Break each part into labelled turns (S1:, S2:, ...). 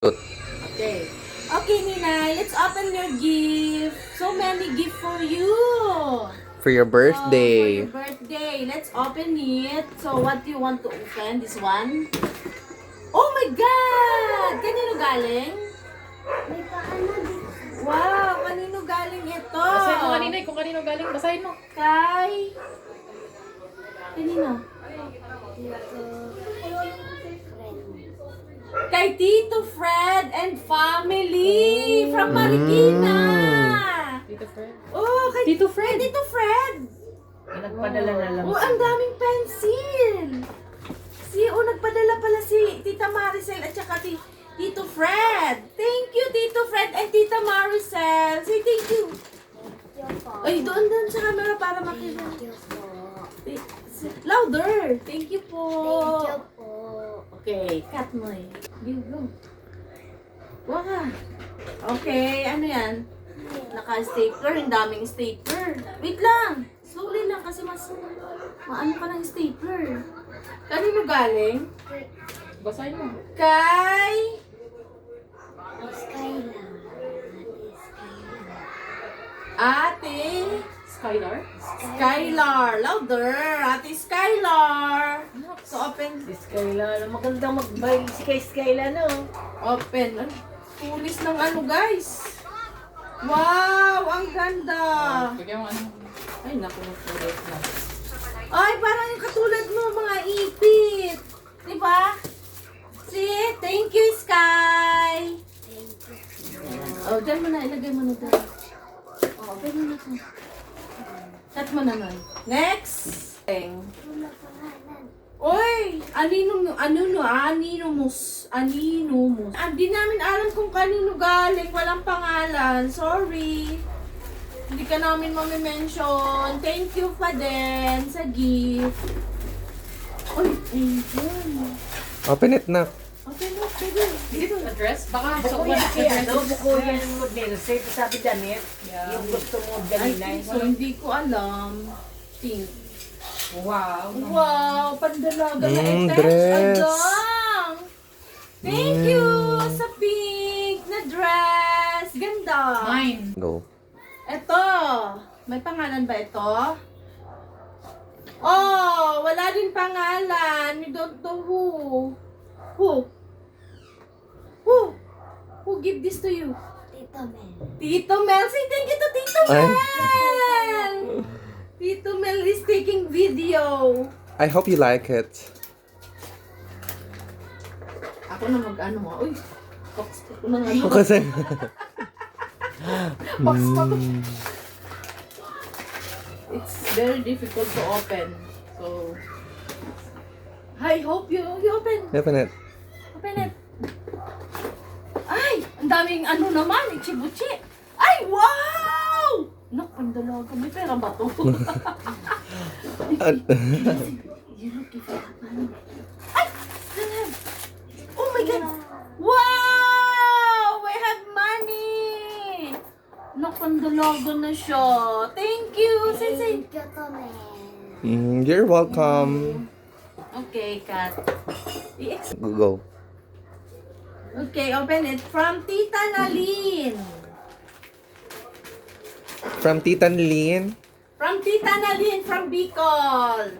S1: Good.
S2: Okay. Okay, Ninay, let's open your gift. So many gift for you.
S1: For your
S2: For
S1: birthday.
S2: your birthday. Let's open it. So, what do you want to open? This one? Oh my God! Kanino galing?
S3: May paano dito?
S2: Wow, kanino galing ito?
S4: Basahin mo kanina kung kanino galing. Basahin mo.
S2: Kay... Kanino? Kay Tito Fred and family from Marikina.
S4: Tito Fred.
S2: Oh, kay
S4: Tito Fred.
S2: Kay Tito Fred.
S4: Nagpadala na lang.
S2: Oh, ang daming pencil. Nagpadala pala si Tita Maricel at saka Tito Fred. Thank you, Tito Fred and Tita Maricel. Say thank you. Ay, doon sa camera para makita. Louder. Thank you po.
S3: Thank you po.
S2: Okay, cut mo eh. Go. Waka. Okay, ano yan? Naka-stapler, ang daming stapler. Wait lang. Slowly lang kasi maano ka ng stapler. Kanino galing?
S4: Basahin mo.
S2: Kay...
S3: Skyla.
S2: Ate...
S4: Skylar.
S2: Skylar. Louder. Ate Skylar. So, open.
S5: Si Skyla, magandang mag-buy si kay Skyla, no?
S2: Open. Tulis ng ano, guys. Wow! Ang ganda.
S4: Bigyan mo ano.
S2: Ay, naku, nagsulit na. Ay, parang yung katulad mo, mga ipit. Diba? See? Thank you, Sky. Oh, dyan mo na. Ilagay mo na dyan. Oh, pwede na ito. Cut mo na nun. Next. Uy! Aninomus. Hindi namin alam kung kanino galing. Walang pangalan. Sorry. Hindi ka namin mamimension. Thank you pa din sa gift. Uy, angel.
S1: Open it na.
S2: Okay, no, pwede.
S4: Dito, address? Baka
S5: Buko
S4: sa
S5: yan, kaya ano,
S4: address.
S5: buko yan mo din. Sabi damit,
S4: Yeah.
S5: yung gusto mo
S2: Ay,
S5: ganina.
S2: so hindi ko alam. Think.
S4: Wow.
S2: Wow, pandalaga na
S1: dress.
S2: Adang! Thank you sa pink na dress. Ganda.
S4: Mine.
S1: Go.
S2: Eto. May pangalan ba ito? Oh, wala din pangalan. We don't know who. Who? Who give this to you?
S3: Tito Mel.
S2: Tito Mel. Say thank you to Tito
S1: Ay.
S2: Mel. Tito Mel is taking video.
S1: I hope you like it.
S2: Ako na mag-ano mo. Uy. Box ko na ano.
S1: Kasi...
S2: Box ko to. It's very difficult to open. So, I hope you open.
S1: Open it.
S2: Open it. Ay! Ang daming ano naman. Ichibuchi. Ay! Wow! Nak, ang dalaga. May pera ba to? You look if you have money. Ay! Ganun. Oh my God! Wow! We have money! Nak, ang dalaga na siya. Thank you! Say.
S3: Thank you, Tito Mel.
S1: You're welcome.
S2: Okay, Kat.
S1: Go.
S2: Okay, open it. From Tita Nalin.
S1: From Tita Lynn.
S2: From Tita Nalin from Bicol.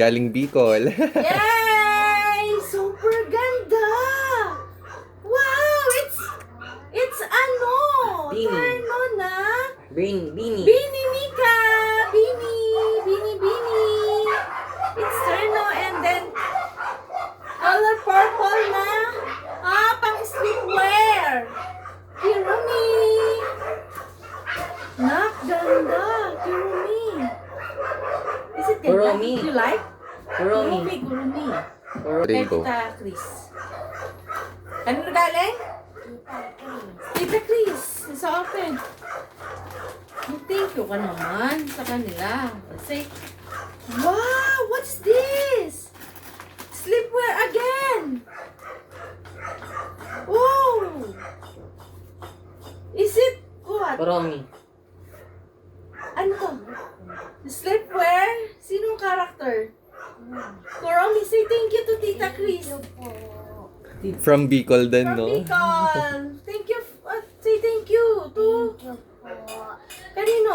S1: Galing Bicol.
S2: Yay! Super ganda! Wow! It's ano?
S5: Beanie.
S2: Terno na?
S5: Bini.
S2: Bini Mika! Bini! It's terno and then color purple na. Pang sleepwear. Kirumi. Nak, ganda. Kirumi. Is it ganda?
S5: Kurumi.
S2: You like?
S5: Kurumi.
S2: Kurumi.
S1: There you go.
S2: Tita Chris. Kanino galing? Tita Chris. Sa open. Thank you ka naman sa kanila. Say, wow! What's this? Sleepwear again! Oh! Is it what?
S5: Kuromi.
S2: Ano to? Sleepwear? Sinong character? Kuromi, say thank you to Tita Chris.
S3: Thank you po.
S1: From Bicol din,
S2: From
S1: no?
S2: Bicol. Thank you. Say thank you to...
S3: Thank you po.
S2: Kanino?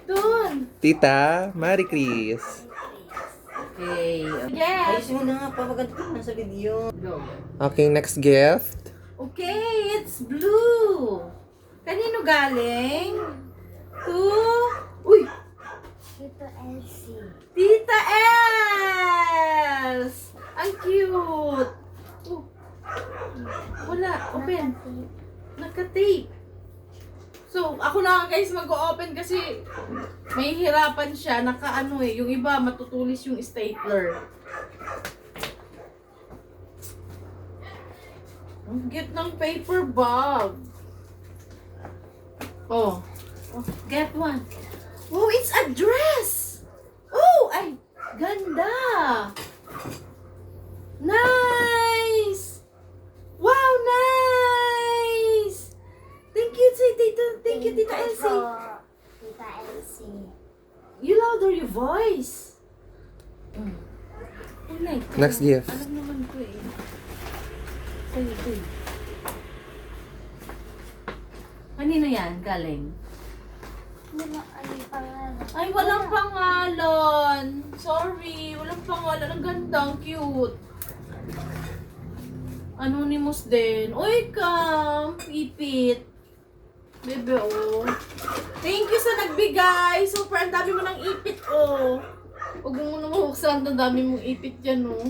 S2: Doon.
S1: Tita, Marie Chris.
S5: Okay.
S2: Yes.
S5: Ayusin mo na nga, papaganda ka na sa video.
S4: Go.
S1: Okay, next gift.
S2: Okay, it's blue. Kanino galing? To... Uy!
S3: Tito Elsie.
S2: Tita Els! Ang cute! Oh. Wala, open. Naka-tape. So, ako na nga guys mag-open kasi may hirapan siya. Naka-ano eh. Yung iba matutulis yung stapler. Ang cute ng paper bag. Oh. Oh, get one. Oh, it's a dress! Oh, ay, ganda! Nice! Wow, nice! Thank you, thank you, Tita Elsie.
S3: po, Tita Elsie.
S2: You louder your voice. Unay,
S1: Next gift.
S2: alam naman ko eh. Sa'yo, ito eh. Kanino yan? Galing?
S3: Ano ang pangalan?
S2: Ay, walang pangalan. Sorry, walang pangalan. Ang ganda, ang cute. Anonymous din. Uy, Cam! Ipit. Bebe, oh. Thank you sa nagbigay. Super, ang dami mo ng ipit, oh. Huwag mo naman buksan. Ang dami mong ipit dyan, oh.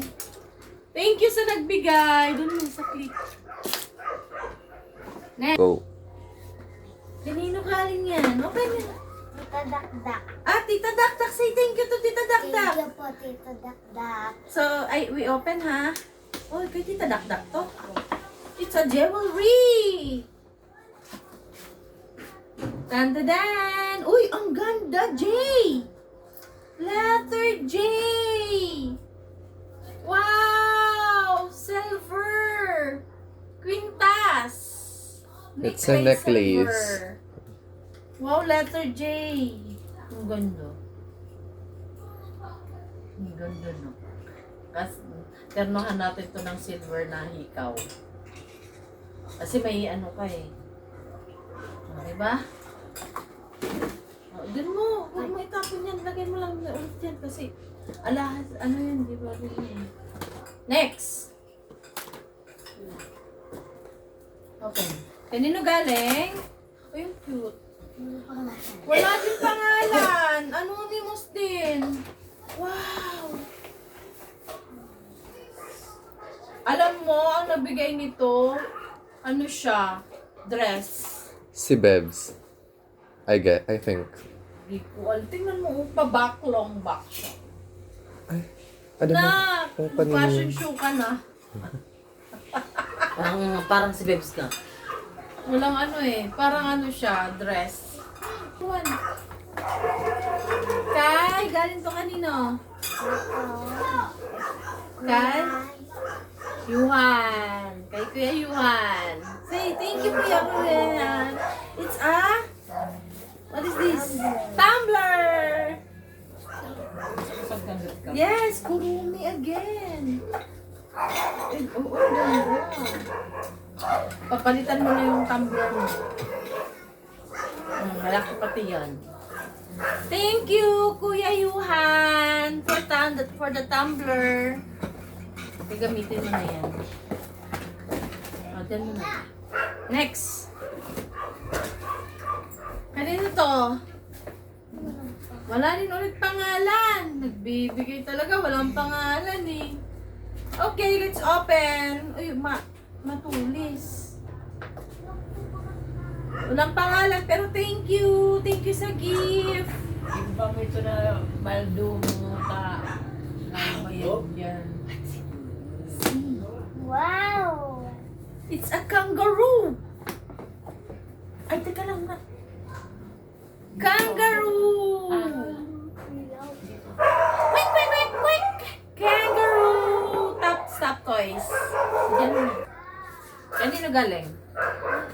S2: Thank you sa nagbigay. Doon mo sa clip.
S1: Go.
S2: Kanino galing yan? Open yan.
S3: Tita Dakdak.
S2: Ah, Tita Dakdak. Say thank you to Tita Dakdak.
S3: Thank you po, Tita Dakdak.
S2: So, we open ha. Oh, kay Tita Dakdak to. It's a jewelry. Tandadan. Uy, ang ganda, J. Letter J. Wow, silver. Quintas.
S1: It's a necklace.
S2: Silver. Wow, letter J. Ang ganda. Ang ganda, no? Kasi, ternohan natin to ng silver na hikaw. Kasi may ano ka eh. O, diba? O, dun mo. Huwag mo itapon yan. Lagay mo lang na ulit yan kasi alahas, ano yun, diba? Next! Okay. Kanino galing? Oh, yung cute. Wala din pangalan. Anonymous din. Wow. Alam mo, ang nabigay nito, ano siya? Dress.
S1: Si Bebs. I think.
S2: Hindi ko alam. Tingnan mo, pa-back, long back siya.
S1: Ano
S2: Na,
S1: kung kanino
S2: fashion
S1: yun?
S2: show ka na.
S5: Parang si Bebs ka.
S2: Walang ano eh. Parang ano siya, dress. One. Kai, galing to kanino? Kai? Yuhan. Kay Kuya Yuhan. Say, thank you, Kuya Yuhan. It's a... What is this? Tumbler! Yes, Kurumi again. Oo, ganda. Papalitan mo na yung tumbler mo. Malaki pati yan. Thank you, Kuya Yuhan, for the tumbler. Gamitin mo na yan. O, dyan mo na. Next. Kanino to? Wala rin ulit pangalan. Nagbibigay talaga, walang pangalan eh. Okay, let's open. Ay, matulis. Walang pangalan, pero thank you. Thank you sa gift.
S5: Yung ba mo ito na baldo mo ka namayan dyan?
S3: Wow!
S2: It's a kangaroo. Ay, teka lang na. Kangaroo! Quick, quick, quick, quick! Kangaroo! Stop toys. Diyan mo. Kanino galing?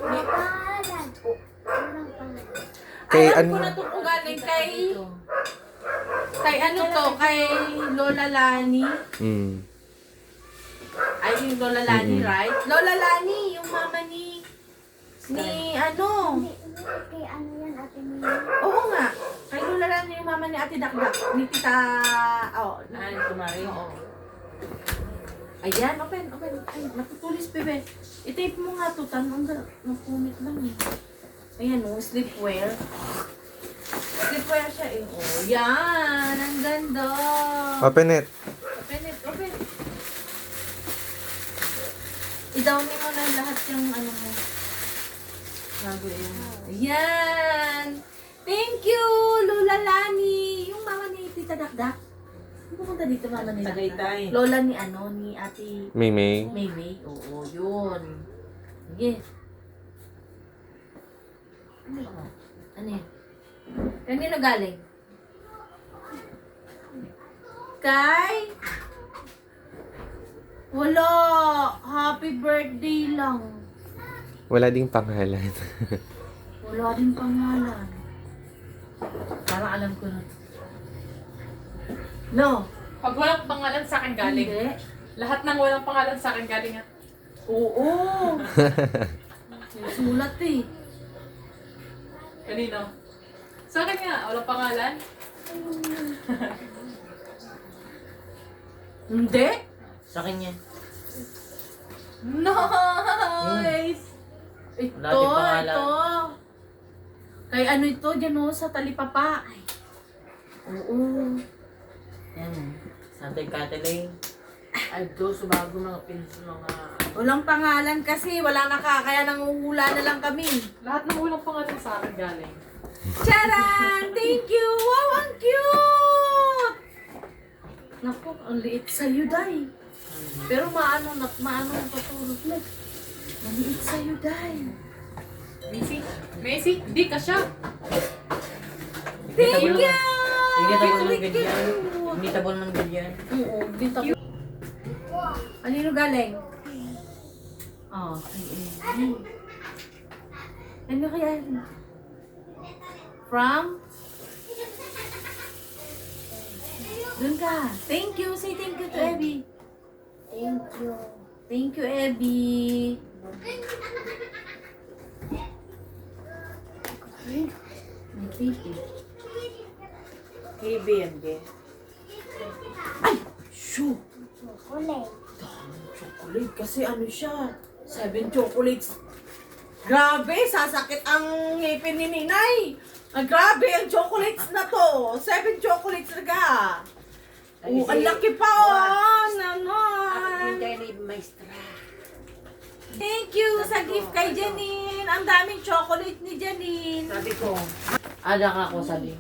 S3: May pangalan. Walang pangalan.
S1: Kay
S2: Alam ko
S1: ano?
S2: na ito kung galing kay ano to, kay Lola Lani. Ay, yung Lola Lani,
S1: Mm-mm.
S2: right? Lola Lani, yung mama ni ano?
S3: Hindi, kay ano yan, ate Mimi?
S2: Oo nga. Kay Lola Lani, yung mama ni Ate Dakdak. Ni Tita... Oh,
S5: Ay, kumari.
S2: oo. Ayan, open. Ay, matutulis, bebe. I-tape mo nga to, tanong na. Napunit lang eh. Ayan o, sleepwear. Sleepwear siya eh. Oh, yan. Ang ganda.
S1: Open it.
S2: Open. I-downy mo na lahat yung ano mo. Bago yun. Ayan. Thank you, Lola Lani. Yung mama ni Tita Dakdak. Yung pumunta dito, mama ni Dakdak.
S5: Tagaytay.
S2: Lola ni ano, ni Ate
S1: Mimi.
S2: Maymay. Oo, yun. Sige. Ano yun? Kanino galing? Kay? Wala. Happy birthday lang.
S1: Wala ding pangalan.
S2: Wala din pangalan. Parang alam ko na. No.
S4: Pag walang pangalan sa akin galing.
S2: Hindi.
S4: Lahat ng walang pangalan sa akin galing ha.
S2: Oo. Sulat eh.
S4: Kanino? Sa akin nga, walang pangalan.
S2: Hindi.
S5: Sa kanya.
S2: Nice! Ito,
S5: Wala din pangalan.
S2: ito. Kay ano ito, dyan o, sa talipapa. Ay. Oo.
S5: Yan. Santay Katelay.
S2: Ay, ito, subago mga pinsel mga... Walang pangalan kasi, wala na ka, kaya nanguhula na lang kami.
S4: Lahat ng walang pangalan sa akin galing.
S2: Charan! Thank you! Wow, ang cute! Naku, ang liit sa'yo, Day. Pero maano natutulog na. Maliit sa'yo, Day.
S4: Messi, di ka siya.
S2: Thank you!
S5: Hindi tabon ng
S2: Thank
S5: ganyan.
S2: you.
S5: Hindi tabon ng ganyan.
S2: Oo, dito. Anino galing? Oh, ay. Ano kaya? From? Doon ka. Thank you. Say thank you to Abby.
S3: Thank you.
S2: Thank you, Abby. May baby.
S5: KBMG.
S2: Ay! Shoo!
S3: Chocolate.
S2: Chocolate kasi ano siya? 7 chocolates. Grabe, sasakit ang ngipin ni Ninay. Grabe ang chocolates na to. 7 chocolates talaga.
S5: Ay,
S2: Oh, ang
S5: si-
S2: laki pa oh. Nanon.
S5: Hindi maestra.
S2: Thank you sa gift kay Janine. Ang daming chocolate ni Janine.
S5: Sabi ko, alak ako sabi.